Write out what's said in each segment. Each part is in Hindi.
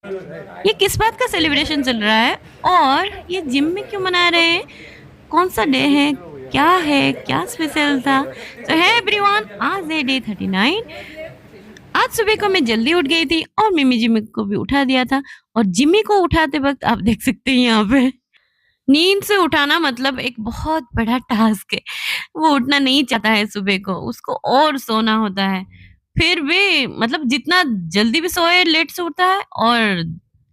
ये किस बात का सेलिब्रेशन चल रहा है और ये जिम में क्यों मना रहे हैं? कौन-सा डे है? क्या है? क्या स्पेशल था? सो हे एवरीवन, आज है डे 39। आज सुबह को मैं जल्दी उठ गई थी और मिमी जिमी को भी उठा दिया था और जिमी को उठाते वक़्त आप देख सकते हैं यहाँ पे नींद से उठाना मतलब एक बहुत बड़ा टास्क है। वो उठना नहीं चाहता है सुबह को, उसको और सोना होता है। फिर भी मतलब जितना जल्दी भी सोए लेट से उठता है और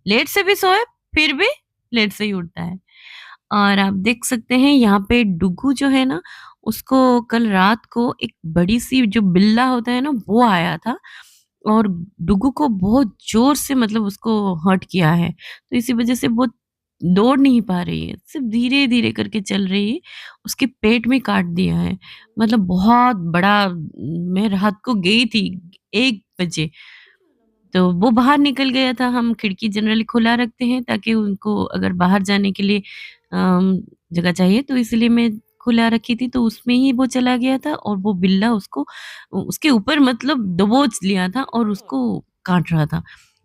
लेट से भी सोए फिर भी लेट से ही उठता है। और आप देख सकते हैं यहाँ पे डुगू जो है ना, उसको कल रात को एक बड़ी-सी जो बिल्ला होता है ना, वो आया था और डुगू को बहुत ज़ोर से मतलब उसको हर्ट किया है। तो इसी वज़ह से वो दौड़ नहीं पा रही है, सिर्फ़ धीरे-धीरे करके चल रही है। उसके पेट में काट दिया है, मतलब बहुत बड़ा। मैं रात को गई थी 1 बजे, तो वो बाहर निकल गया था। हम खिड़की जनरली खुला रखते हैं ताकि उनको अगर बाहर जाने के लिए जगह चाहिए, तो इसलिए मैं खुला रखी थी, तो उसमें ही वो चला गया था और वो बिल्ला उसको उसके ऊपर मतलब दबोच लिया था और उसको काट रहा था।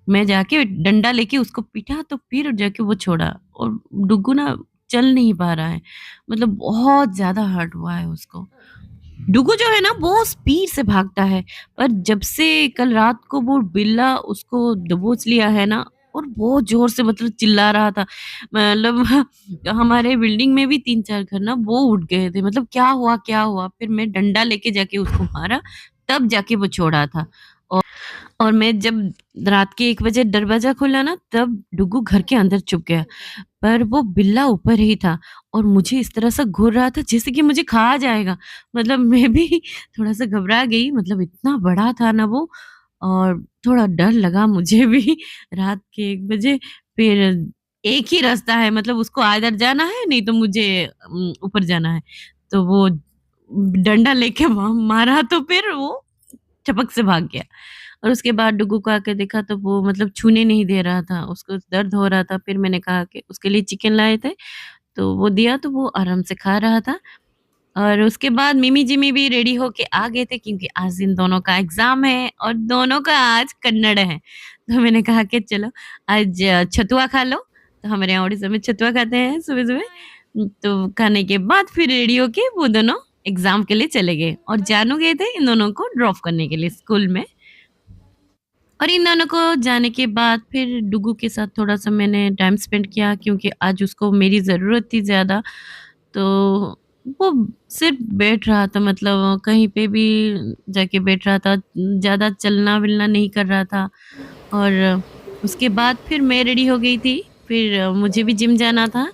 मैं जाके डंडा लेके उसको पीटा तो फिर जाके वो छोड़ा और डुग्गू ना चल नहीं पा रहा है, मतलब बहुत ज़्यादा हर्ट हुआ है उसको। डुगू जो है ना वो स्पीड से भागता है, पर जब से कल रात को वो बिल्ला उसको दबोच लिया है ना, और बहुत ज़ोर से मतलब चिल्ला रहा था। मतलब हमारे बिल्डिंग में भी 3-4 घर ना वो उठ गए थे, मतलब क्या हुआ, क्या हुआ? फिर मैं डंडा लेके जाके उसको मारा, तब जाके वो छोड़ा था। और मैं जब रात के 1 बजे दरवाज़ा खोला ना, तब डुगू घर के अंदर छुप गया। पर वो बिल्ला ऊपर ही था और मुझे इस तरह से घूर रहा था जैसे कि मुझे खा जाएगा। मतलब मैं भी थोड़ा-सा घबरा गई, मतलब इतना बड़ा था ना वो, और थोड़ा डर लगा मुझे भी रात के 1 बजे। फिर एक ही रास्ता है, मतलब उसको आइदर जाना है, नहीं तो मुझे ऊपर जाना है। तो वो डंडा लेके मारा तो फिर वो छपक से भाग गया। और उसके बाद डुग्गू को आके देखा तो वो मतलब छूने नहीं दे रहा था, उसको दर्द हो रहा था। फिर मैंने कहा कि उसके लिए चिकन लाए थे, तो वो दिया तो वो आराम से खा रहा था। और उसके बाद मिमी-जिमी भी रेडी होके आ गए थे क्योंकि आज इन दोनों का एग्ज़ाम है और दोनों का आज कन्नड़ है। तो मैंने कहा कि चलो आज छतुआ खा लो, तो हमारे यहाँ ओडिसा में छतुआ खाते हैं सुबह-सुबह। तो खाने के बाद फिर रेडी होके वो दोनों एग्ज़ाम के लिए चले गए और जानू गए थे इन दोनों को ड्रॉप करने के लिए स्कूल में। और इन दोनों को जाने के बाद फिर डुगू के साथ थोड़ा-सा मैंने टाइम स्पेंड किया क्योंकि आज उसको मेरी ज़रूरत थी ज़्यादा। तो वो सिर्फ़ बैठ रहा था, मतलब कहीं पे भी जाके बैठ रहा था, ज़्यादा चलना-विलना नहीं कर रहा था। और उसके बाद फिर मैं रेडी हो गई थी, फिर मुझे भी जिम जाना था।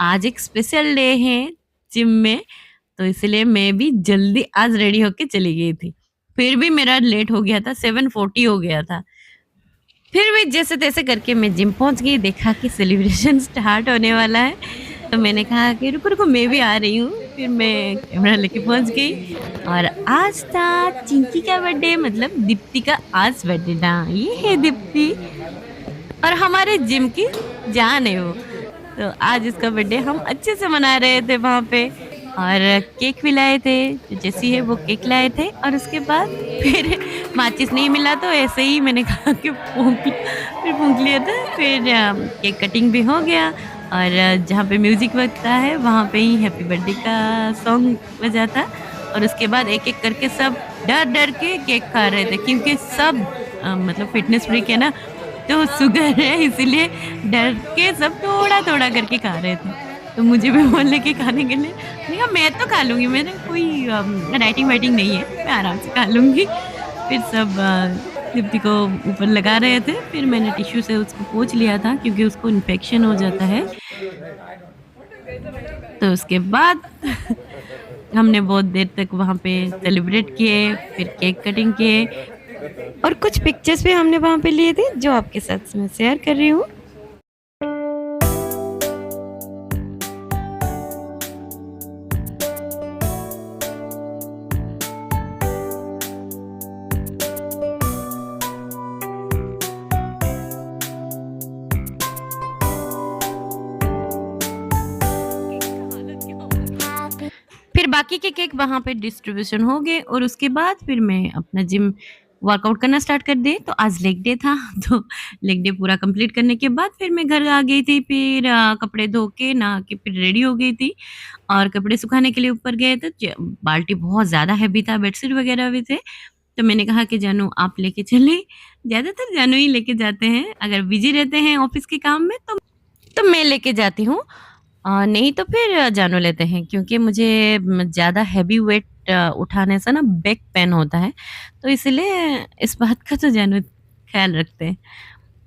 आज एक स्पेशल डे है जिम में, तो इसलिए मैं भी जल्दी आज रेडी होके चली गई थी। फिर भी मेरा लेट हो गया था, 7:40 हो गया था। फिर भी जैसे-तैसे करके मैं जिम पहुँच गई, देखा कि सेलिब्रेशन स्टार्ट होने वाला है, तो मैंने कहा कि रुको, रुको मैं भी आ रही हूँ। फिर मैं कैमरा लेके पहुँच गई और आज था चिंकी का बर्थडे, मतलब दीप्ति का आज बर्थडे था। ये है दीप्ति और हमारे जिम की जान है वो। तो आज उसका बर्थडे हम अच्छे से मना रहे थे वहाँ पे और केक भी लाए थे, तो जैसी है वो केक लाए थे और उसके बाद फिर माचिस नहीं मिला तो ऐसे ही मैंने कहा कि फूँक लो, फिर फूँक लिया था। फिर केक कटिंग भी हो गया और जहाँ पे म्यूज़िक बजता है वहाँ पे ही हैप्पी बर्थडे का सॉन्ग बजा था और उसके बाद एक-एक करके सब डर-डर के केक खा रहे थे क्योंकि सब मतलब फ़िटनेस फ्रीक है ना, तो शुगर है इसीलिए डर के सब थोड़ा-थोड़ा करके खा रहे थे। तो मुझे भी बोले कि खाने के लिए, मैंने कहा मैं तो खा लूँगी, मेरे कोई डाइटिंग-वाइटिंग नहीं है, मैं आराम से खा लूँगी। फिर सब दीप्ति को ऊपर लगा रहे थे, फिर मैंने टिश्यू से उसको पोंछ लिया था क्योंकि उसको इन्फेक्शन हो जाता है। तो उसके बाद हमने बहुत देर तक वहाँ पे सेलिब्रेट किए, फिर केक कटिंग किए और कुछ पिक्चर्स भी हमने वहाँ पे लिए थे जो आपके साथ मैं शेयर कर रही हूँ। फिर बाकी के केक वहाँ पे डिस्ट्रीब्यूशन हो गए और उसके बाद फिर मैं अपना जिम वर्कआउट करना स्टार्ट कर दिए। तो आज लेग डे था तो लेग डे पूरा कंप्लीट करने के बाद फिर मैं घर आ गई थी। फिर कपड़े धो के, नहा के फिर रेडी हो गई थी और कपड़े सुखाने के लिए ऊपर गए थे। बाल्टी बहुत ज़्यादा हैवी था, बेडशीट वगैरह भी थे। तो मैंने कहा कि जानू आप लेके चले। ज़्यादातर जानू ही लेके जाते हैं, अगर बिजी रहते हैं ऑफिस के काम में तो मैं लेके जाती हूँ। नहीं तो फिर जानू लेते हैं, क्योंकि मुझे ज़्यादा हेवी वेट उठाने से ना बैक पेन होता है, तो इसलिए इस बात का तो जानू ख़्याल रखते हैं।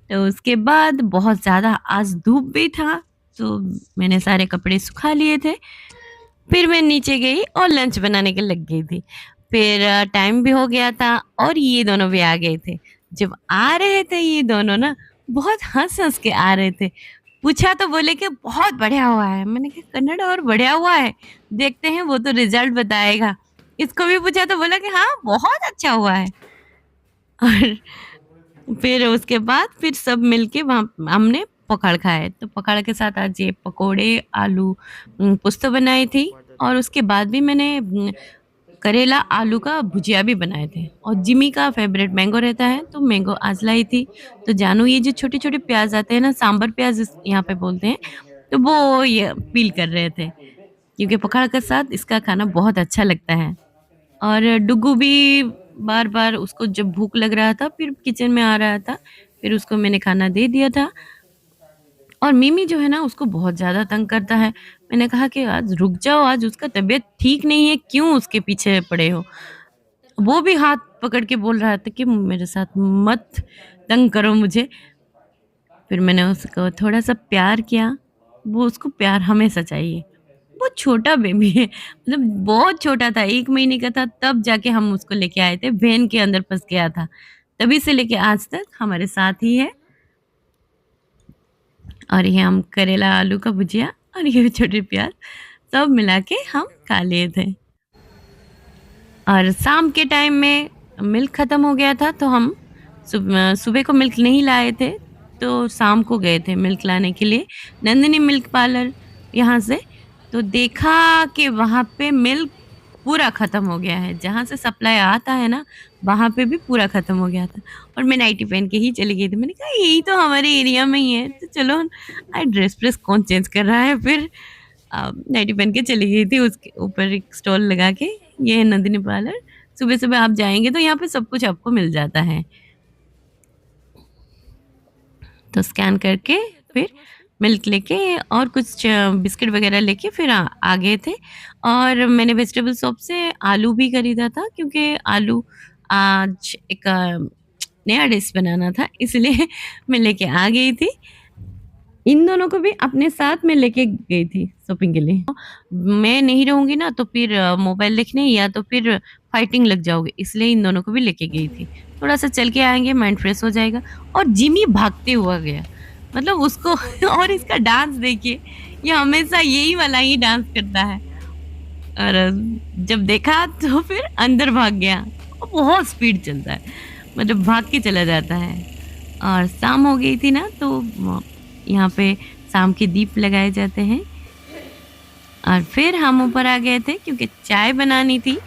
तो उसके बाद बहुत ज़्यादा आज धूप भी था, तो मैंने सारे कपड़े सुखा लिए थे। फिर मैं नीचे गई और लंच बनाने के लग गई थी। फिर टाइम भी हो गया था और ये दोनों भी आ गए थे। जब आ रहे थे ये दोनों ना, बहुत हँस-हँस के आ रहे थे। पूछा तो बोले कि बहुत बढ़िया हुआ है। मैंने कहा कन्नड़ और बढ़िया हुआ है? देखते हैं, वो तो रिज़ल्ट बताएगा। इसको भी पूछा तो बोला कि हाँ, बहुत अच्छा हुआ है। और फिर उसके बाद फिर सब मिलके वहाँ हमने पकड़ खाए। तो पकड़ के साथ आज ये पकोड़े, आलू पोस्तो बनाई थी और उसके बाद भी मैंने करेला आलू का भुजिया भी बनाए थे। और जिमी का फ़ेवरेट मैंगो रहता है, तो मैंगो आज लाई थी। तो जानू ये जो छोटे-छोटे प्याज़ आते हैं ना, सांभर प्याज़ इस यहाँ पे बोलते हैं, तो वो ये पील कर रहे थे, क्योंकि पकड़ के साथ इसका खाना बहुत अच्छा लगता है। और डुग्गू भी बार-बार, उसको जब भूख लग रहा था फिर किचन में आ रहा था, फिर उसको मैंने खाना दे दिया था। और मिमी जो है ना, उसको बहुत ज़्यादा तंग करता है। मैंने कहा कि आज रुक जाओ, आज उसका तबीयत ठीक नहीं है, क्यों उसके पीछे पड़े हो? वो भी हाथ पकड़ के बोल रहा था कि मेरे साथ मत तंग करो मुझे। फिर मैंने उसको थोड़ा-सा प्यार किया, वो उसको प्यार हमेशा चाहिए। वो छोटा बेबी है, मतलब बहुत छोटा था, 1 महीने का था तब जाके हम उसको लेके आए थे, वैन के अंदर फँस गया था। तभी से लेके आज तक हमारे साथ ही है। और ये हम करेला आलू का भुजिया और ये छोटे प्याज़ सब मिला के हम खा लिए थे। और शाम के टाइम में मिल्क ख़त्म हो गया था, तो हम सुबह को मिल्क नहीं लाए थे, तो शाम को गए थे मिल्क लाने के लिए नंदिनी मिल्क पार्लर यहाँ से। तो देखा कि वहाँ पे मिल्क पूरा ख़त्म हो गया है, जहाँ से सप्लाई आता है ना, वहाँ पे भी पूरा ख़त्म हो गया था। और मैं नाइटी पहन के ही चली गई थी। मैंने कहा यही तो हमारे एरिया में ही है, तो चलो ड्रेस व्रेस कौन चेंज कर रहा है। फिर नाइटी पहन के चली गई थी, उसके ऊपर एक स्टॉल लगा के, ये है नंदिनी पार्लर। सुबह-सुबह आप जाएँगे तो यहाँ पे सब कुछ आपको मिल जाता है। तो स्कैन करके फिर मिल्क लेके और कुछ बिस्किट वगैरह लेके फिर आ गए थे। और मैंने वेजिटेबल शॉप से आलू भी खरीदा था, क्योंकि आलू आज एक नया डिश बनाना था, इसलिए मैं लेके आ गई थी। इन दोनों को भी अपने साथ में लेके गई थी शॉपिंग के लिए। मैं नहीं रहूँगी ना, तो फिर मोबाइल देखने या तो फिर फाइटिंग लग जाओगे, इसलिए इन दोनों को भी लेके गई थी। थोड़ा-सा चल के आएँगे, माइंड फ्रेश हो जाएगा। और जिमी भागते हुआ गया, मतलब उसको और इसका डांस देखिए, ये हमेशा यही वाला ही डांस करता है। और जब देखा तो फिर अंदर भाग गया। वो बहुत स्पीड चलता है, मतलब भाग के चला जाता है। और शाम हो गई थी ना, तो यहाँ पे शाम के दीप लगाए जाते हैं। और फिर हम ऊपर आ गए थे, क्योंकि चाय बनानी थी।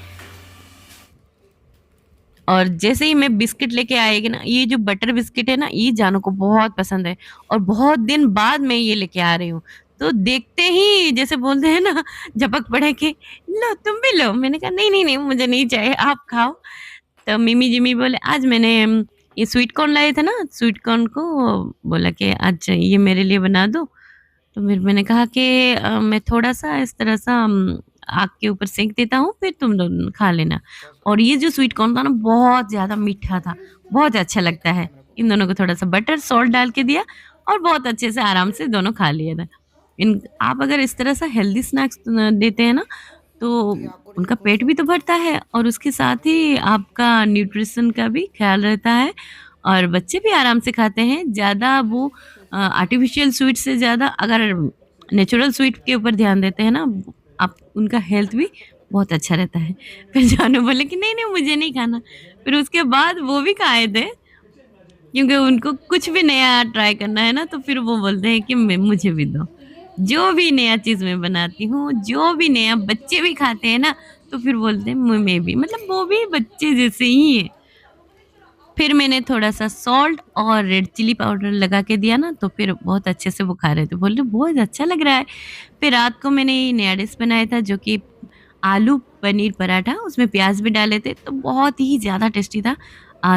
और जैसे ही मैं बिस्किट लेके आएगी ना, ये जो बटर बिस्किट है ना, ये जानू को बहुत पसंद है और बहुत दिन बाद मैं ये लेके आ रही हूँ। तो देखते ही जैसे बोलते हैं ना, झपक पड़े कि लो तुम भी लो। मैंने कहा नहीं, नहीं, नहीं मुझे नहीं चाहिए, आप खाओ। तो मिमी जिमी बोले आज मैंने ये स्वीट कॉर्न लाए थे ना, स्वीट कॉर्न को बोला कि आज ये मेरे लिए बना दो। तो फिर मैंने कहा कि मैं थोड़ा-सा इस तरह सा आग के ऊपर सेंक देता हूँ, फिर तुम दोनों खा लेना। और ये जो स्वीट कॉर्न था ना, बहुत ज़्यादा मीठा था, बहुत अच्छा लगता है। इन दोनों को थोड़ा-सा बटर, सॉल्ट डाल के दिया और बहुत अच्छे से आराम से दोनों खा लिए थे। इन आप अगर इस तरह से हेल्दी स्नैक्स देते हैं ना, तो उनका पेट भी तो भरता है और उसके साथ ही आपका न्यूट्रिशन का भी ख़्याल रहता है और बच्चे भी आराम से खाते हैं। ज़्यादा वो आर्टिफ़िशियल स्वीट से ज़्यादा अगर नेचुरल स्वीट के ऊपर ध्यान देते हैं ना, आप उनका हेल्थ भी बहुत अच्छा रहता है। फिर जानू बोले कि नहीं, नहीं मुझे नहीं खाना। फिर उसके बाद वो भी खाए थे, क्योंकि उनको कुछ भी नया ट्राई करना है ना, तो फिर वो बोलते हैं कि मैं मुझे भी दो। जो भी नया चीज़ मैं बनाती हूँ, जो भी नया बच्चे भी खाते हैं ना, तो फिर बोलते हैं मैं भी, मतलब वो भी बच्चे जैसे ही हैं। फिर मैंने थोड़ा-सा सॉल्ट और रेड चिली पाउडर लगा के दिया ना, तो फिर बहुत अच्छे से वो खा रहे थे। बोल रहे बहुत अच्छा लग रहा है। फिर रात को मैंने ये नया डिश बनाया था जो कि आलू पनीर पराठा, उसमें प्याज़ भी डाले थे, तो बहुत ही ज़्यादा टेस्टी था।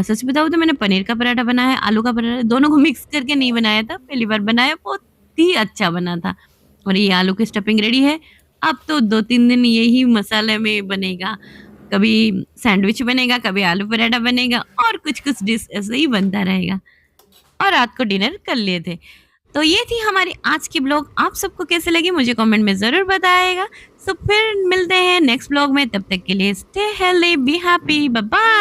सच बताऊँ तो मैंने पनीर का पराठा बनाया, आलू का पराठा दोनों को मिक्स करके नहीं बनाया था, पहली बार बनाया, बहुत ही अच्छा बना था। और ये आलू की स्टफिंग रेडी है, अब तो 2-3 दिन यही मसाले में बनेगा। कभी सैंडविच बनेगा, कभी आलू पराठा बनेगा और कुछ-कुछ डिश ऐसे ही बनता रहेगा। और रात को डिनर कर लिए थे। तो ये थी हमारी आज की ब्लॉग। आप सबको कैसी लगी मुझे कमेंट में ज़रूर बताइएगा। सो फिर मिलते हैं नेक्स्ट ब्लॉग में, तब तक के लिए stay healthy, be happy, bye bye.